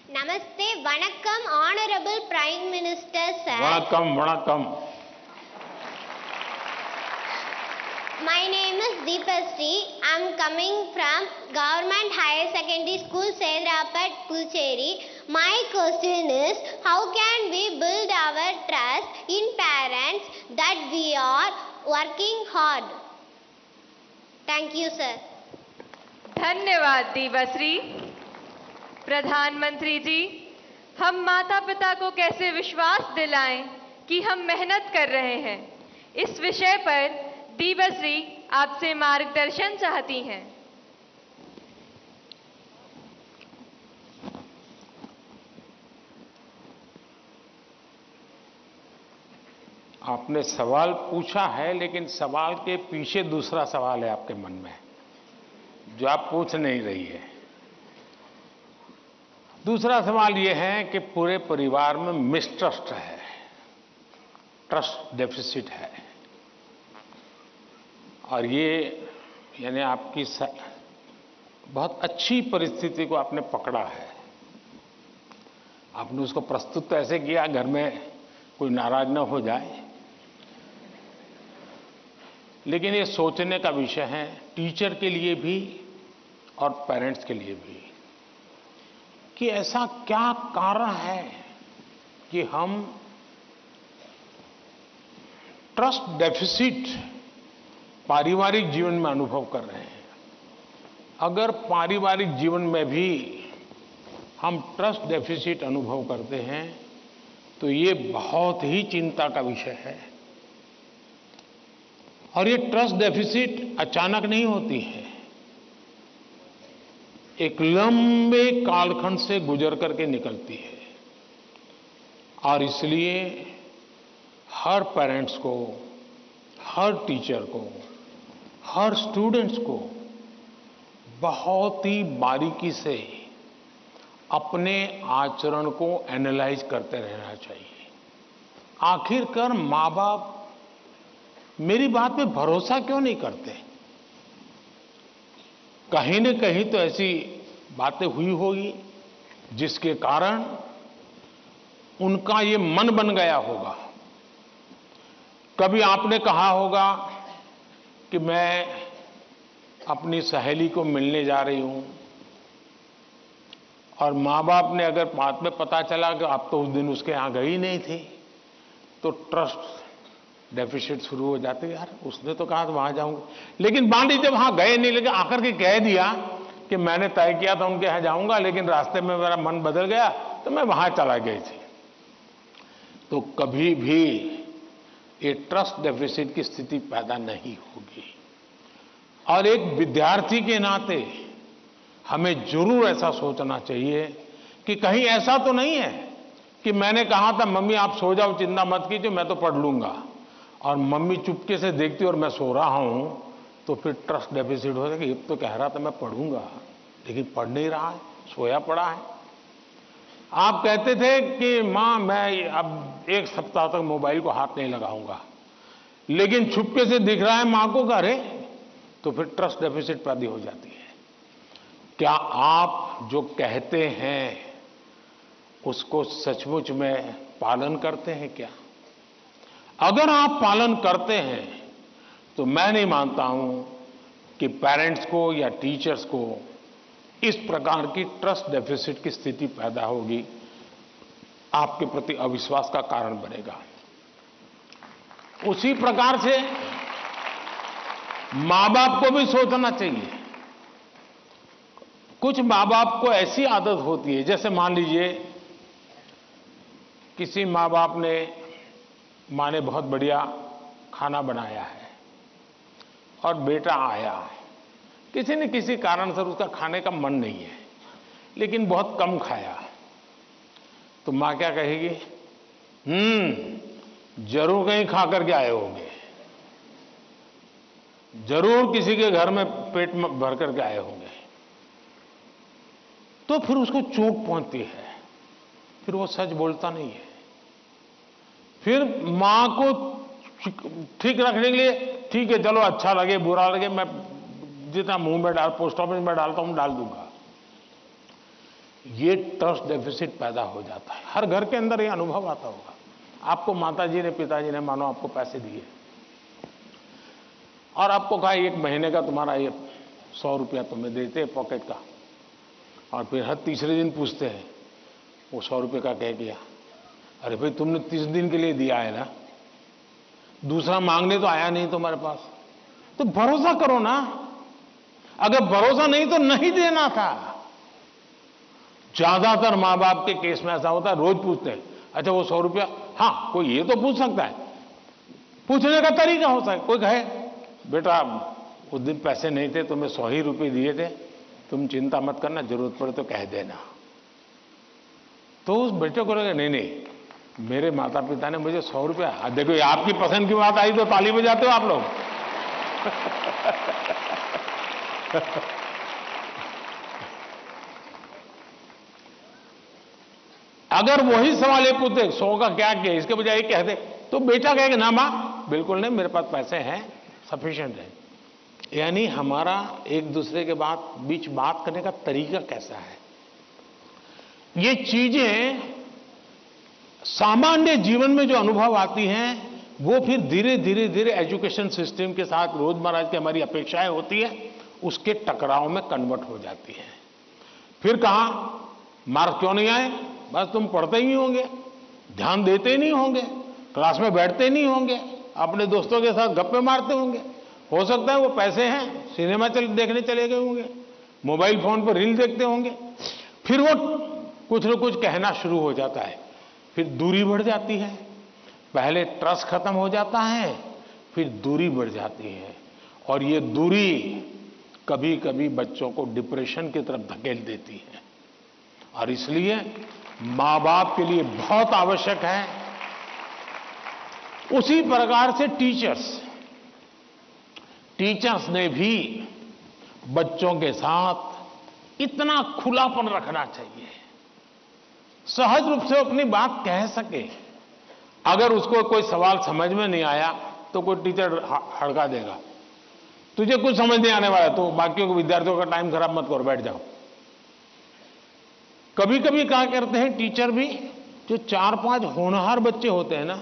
Namaste, Vanakkam, Honorable Prime Minister, sir. Vanakkam, vanakkam. My name is Deepasri. I am coming from Government Higher Secondary School, Sedrapat, Puducherry. My question is, how can we build our trust in parents that we are working hard? Thank you, sir. धन्यवाद दीपश्री। प्रधानमंत्री जी, हम माता पिता को कैसे विश्वास दिलाएं कि हम मेहनत कर रहे हैं, इस विषय पर दीपश्री आपसे मार्गदर्शन चाहती हैं। आपने सवाल पूछा है, लेकिन सवाल के पीछे दूसरा सवाल है आपके मन में, जो आप पूछ नहीं रही है। दूसरा सवाल यह है कि पूरे परिवार में मिसट्रस्ट है, ट्रस्ट डेफिसिट है, और ये यानी आपकी बहुत अच्छी परिस्थिति को आपने पकड़ा है। आपने उसको प्रस्तुत तो ऐसे किया घर में कोई नाराज न हो जाए, लेकिन ये सोचने का विषय है टीचर के लिए भी और पेरेंट्स के लिए भी, कि ऐसा क्या कारण है कि हम ट्रस्ट डेफिसिट पारिवारिक जीवन में अनुभव कर रहे हैं। अगर पारिवारिक जीवन में भी हम ट्रस्ट डेफिसिट अनुभव करते हैं तो ये बहुत ही चिंता का विषय है। और ये ट्रस्ट डेफिसिट अचानक नहीं होती है, एक लंबे कालखंड से गुजर करके निकलती है। और इसलिए हर पेरेंट्स को, हर टीचर को, हर स्टूडेंट्स को बहुत ही बारीकी से अपने आचरण को एनालाइज करते रहना चाहिए। आखिरकार माँ बाप मेरी बात पे भरोसा क्यों नहीं करते? कहीं न कहीं तो ऐसी बातें हुई होगी जिसके कारण उनका ये मन बन गया होगा। कभी आपने कहा होगा कि मैं अपनी सहेली को मिलने जा रही हूं, और माँ बाप ने अगर बाद में पता चला कि आप तो उस दिन उसके यहां गई नहीं थी, तो ट्रस्ट डेफिसिट शुरू हो जाते। यार उसने तो कहा था वहां जाऊंगी, लेकिन मान लीजिए वहां गए नहीं, लेकिन आकर के कह दिया कि मैंने तय किया था उनके यहां जाऊंगा, लेकिन रास्ते में मेरा मन बदल गया तो मैं वहां चला गई थी। तो कभी भी ये ट्रस्ट डेफिसिट की स्थिति पैदा नहीं होगी। और एक विद्यार्थी के नाते हमें जरूर ऐसा सोचना चाहिए कि कहीं ऐसा तो नहीं है कि मैंने कहा था मम्मी आप सो जाओ, चिंता मत कीजिए, मैं तो पढ़ लूंगा, और मम्मी चुपके से देखती और मैं सो रहा हूं, तो फिर ट्रस्ट डेफिसिट हो जाएगा। ये तो कह रहा था मैं पढ़ूंगा, लेकिन पढ़ नहीं रहा है, सोया पड़ा है। आप कहते थे कि मां मैं अब 1 सप्ताह तक मोबाइल को हाथ नहीं लगाऊंगा, लेकिन चुपके से दिख रहा है मां को घरे, तो फिर ट्रस्ट डेफिसिट पैदा हो जाती है। क्या आप जो कहते हैं उसको सचमुच में पालन करते हैं क्या? अगर आप पालन करते हैं तो मैं नहीं मानता हूं कि पेरेंट्स को या टीचर्स को इस प्रकार की ट्रस्ट डेफिसिट की स्थिति पैदा होगी, आपके प्रति अविश्वास का कारण बनेगा। उसी प्रकार से मां बाप को भी सोचना चाहिए। कुछ मां बाप को ऐसी आदत होती है, जैसे मान लीजिए किसी मां बाप ने, मां ने बहुत बढ़िया खाना बनाया है और बेटा आया, किसी न किसी कारण से उसका खाने का मन नहीं है, लेकिन बहुत कम खाया, तो मां क्या कहेगी? जरूर कहीं खा करके आए होंगे, जरूर किसी के घर में पेट में भर करके आए होंगे। तो फिर उसको चोट पहुंचती है, फिर वो सच बोलता नहीं है। फिर मां को ठीक रखने के लिए, ठीक है चलो अच्छा लगे बुरा लगे, मैं जितना मुंह में पोस्ट ऑफिस में डालता हूं डाल दूंगा, ये ट्रस्ट डेफिसिट पैदा हो जाता है। हर घर के अंदर ये अनुभव आता होगा। आपको माताजी ने, पिताजी ने मानो आपको पैसे दिए और आपको कहा 1 महीने का तुम्हारा ये 100 रुपया तुम्हें देते हैं पॉकेट का, और फिर हर तीसरे दिन पूछते हैं वो 100 रुपये का क्या किया? अरे भाई तुमने 30 दिन के लिए दिया है ना, दूसरा मांगने तो आया नहीं तुम्हारे पास, तो भरोसा करो ना। अगर भरोसा नहीं तो नहीं देना था। ज्यादातर मां बाप के केस में ऐसा होता है, रोज पूछते हैं अच्छा वो 100 रुपया, हाँ कोई ये तो पूछ सकता है, पूछने का तरीका होता है। कोई कहे बेटा उस दिन पैसे नहीं थे, तुम्हें 100 ही रुपये दिए थे, तुम चिंता मत करना, जरूरत पड़े तो कह देना। तो उस बेटे को लगे नहीं नहीं मेरे माता पिता ने मुझे 100 रुपया, देखो ये आपकी पसंद की बात आई तो ताली बजाते हो आप लोग। अगर वही सवाल ये पूछते 100 का क्या किया, इसके बजाय ये कहते तो बेटा कहेगा ना मां बिल्कुल नहीं, मेरे पास पैसे हैं, सफिशिएंट है। यानी हमारा एक दूसरे के बीच बात करने का तरीका कैसा है, ये चीजें सामान्य जीवन में जो अनुभव आती हैं वो फिर धीरे धीरे धीरे एजुकेशन सिस्टम के साथ रोजमर्रा की हमारी अपेक्षाएं होती है उसके टकराव में कन्वर्ट हो जाती है। फिर कहा मार्क्स क्यों नहीं आए, बस तुम पढ़ते ही नहीं होंगे, ध्यान देते ही नहीं होंगे, क्लास में बैठते नहीं होंगे, अपने दोस्तों के साथ गप्पे मारते होंगे, हो सकता है वो पैसे हैं सिनेमा देखने चले गए होंगे, मोबाइल फोन पर रील देखते होंगे। फिर वो कुछ न कुछ कहना शुरू हो जाता है, फिर दूरी बढ़ जाती है। पहले ट्रस्ट खत्म हो जाता है, फिर दूरी बढ़ जाती है, और ये दूरी कभी कभी बच्चों को डिप्रेशन की तरफ धकेल देती है। और इसलिए मां बाप के लिए बहुत आवश्यक है, उसी प्रकार से टीचर्स ने भी बच्चों के साथ इतना खुलापन रखना चाहिए, सहज रूप से अपनी बात कह सके। अगर उसको कोई सवाल समझ में नहीं आया तो कोई टीचर हड़का देगा, तुझे कुछ समझ नहीं आने वाला तो बाकियों को विद्यार्थियों का टाइम खराब मत करो, बैठ जाओ। कभी कभी क्या करते हैं टीचर भी, जो 4-5 होनहार बच्चे होते हैं ना,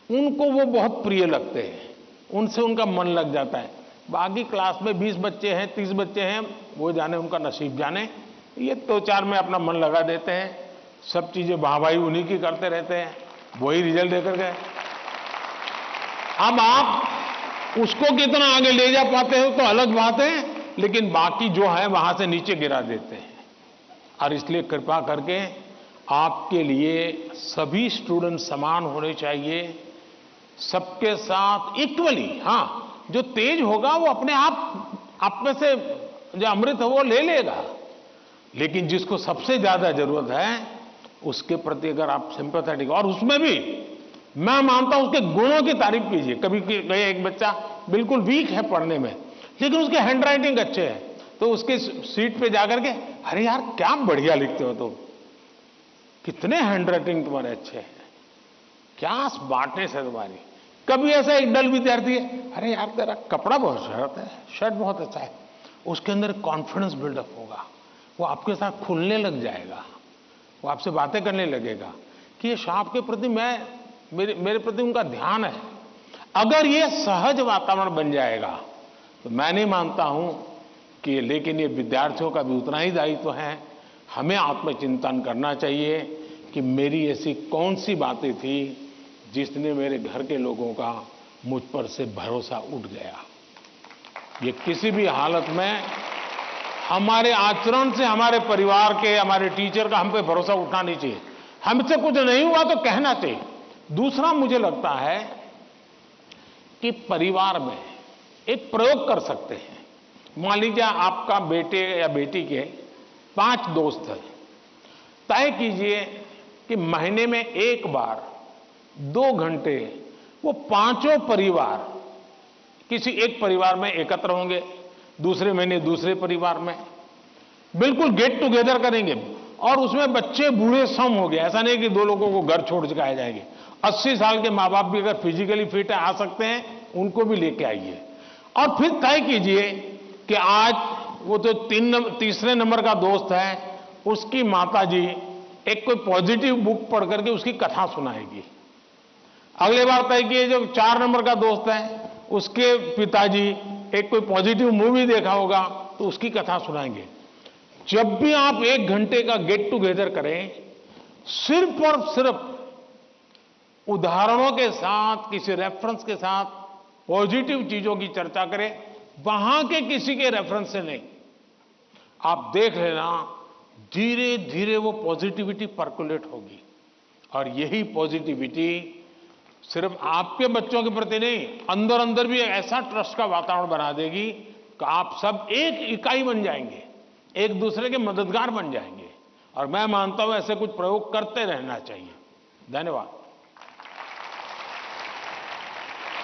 उनको वो बहुत प्रिय लगते हैं, उनसे उनका मन लग जाता है। बाकी क्लास में 20 बच्चे हैं, 30 बच्चे हैं, वो जाने उनका नसीब जाने, ये 2-4 में अपना मन लगा देते हैं, सब चीजें वाहवाही उन्हीं की करते रहते हैं, वही रिजल्ट देकर गए। अब आप उसको कितना आगे ले जा पाते हो तो अलग बात है, लेकिन बाकी जो है वहां से नीचे गिरा देते हैं। और इसलिए कृपा करके आपके लिए सभी स्टूडेंट समान होने चाहिए, सबके साथ इक्वली। हाँ, जो तेज होगा वो अपने आप में से जो अमृत है वो ले लेगा, लेकिन जिसको सबसे ज्यादा जरूरत है उसके प्रति अगर आप सिंपैथेटिक, और उसमें भी मैं मानता हूं उसके गुणों की तारीफ कीजिए। कभी एक बच्चा बिल्कुल वीक है पढ़ने में, लेकिन उसके हैंड राइटिंग अच्छे है, तो उसके सीट पे जाकर के अरे यार क्या बढ़िया लिखते हो तुम, कितने हैंड राइटिंग तुम्हारे अच्छे हैं, क्या स्मार्टनेस है तुम्हारी। कभी ऐसा एक डल विद्यार्थी है, अरे यार तेरा कपड़ा बहुत शर्ट बहुत अच्छा है, उसके अंदर कॉन्फिडेंस बिल्डअप होगा, वो आपके साथ खुलने लग जाएगा, वो आपसे बातें करने लगेगा कि ये साहब के प्रति मेरे प्रति उनका ध्यान है। अगर ये सहज वातावरण बन जाएगा तो मैं नहीं मानता हूं कि, लेकिन ये विद्यार्थियों का भी उतना ही दायित्व है। हमें आत्मचिंतन करना चाहिए कि मेरी ऐसी कौन सी बातें थी जिसने मेरे घर के लोगों का मुझ पर से भरोसा उठ गया। ये किसी भी हालत में हमारे आचरण से हमारे परिवार के, हमारे टीचर का हम पे भरोसा उठना नहीं चाहिए। हमसे कुछ नहीं हुआ तो कहना चाहिए। दूसरा, मुझे लगता है कि परिवार में एक प्रयोग कर सकते हैं। मान लीजिए आपका बेटे या बेटी के 5 दोस्त हैं, तय कीजिए कि महीने में एक बार 2 घंटे वो 5 परिवार किसी एक परिवार में एकत्र होंगे, दूसरे महीने दूसरे परिवार में बिल्कुल गेट टुगेदर करेंगे, और उसमें बच्चे बूढ़े सम हो गए। ऐसा नहीं कि 2 लोगों को घर छोड़ के आए जाएंगे। 80 साल के माँ बाप भी अगर फिजिकली फिट है आ सकते हैं, उनको भी लेके आइए। और फिर तय कीजिए कि आज वो तो तीसरे नंबर का दोस्त है, उसकी माताजी एक कोई पॉजिटिव बुक पढ़ करके उसकी कथा सुनाएगी। अगले बार तय किए जो 4 नंबर का दोस्त है उसके पिताजी एक कोई पॉजिटिव मूवी देखा होगा तो उसकी कथा सुनाएंगे। जब भी आप 1 घंटे का गेट टुगेदर करें, सिर्फ और सिर्फ उदाहरणों के साथ, किसी रेफरेंस के साथ पॉजिटिव चीजों की चर्चा करें, वहां के किसी के रेफरेंस से नहीं। आप देख लेना, धीरे धीरे वो पॉजिटिविटी पर्कुलेट होगी और यही पॉजिटिविटी सिर्फ आपके बच्चों के प्रति नहीं, अंदर अंदर भी ऐसा ट्रस्ट का वातावरण बना देगी कि आप सब एक इकाई बन जाएंगे, एक दूसरे के मददगार बन जाएंगे। और मैं मानता हूं ऐसे कुछ प्रयोग करते रहना चाहिए। धन्यवाद।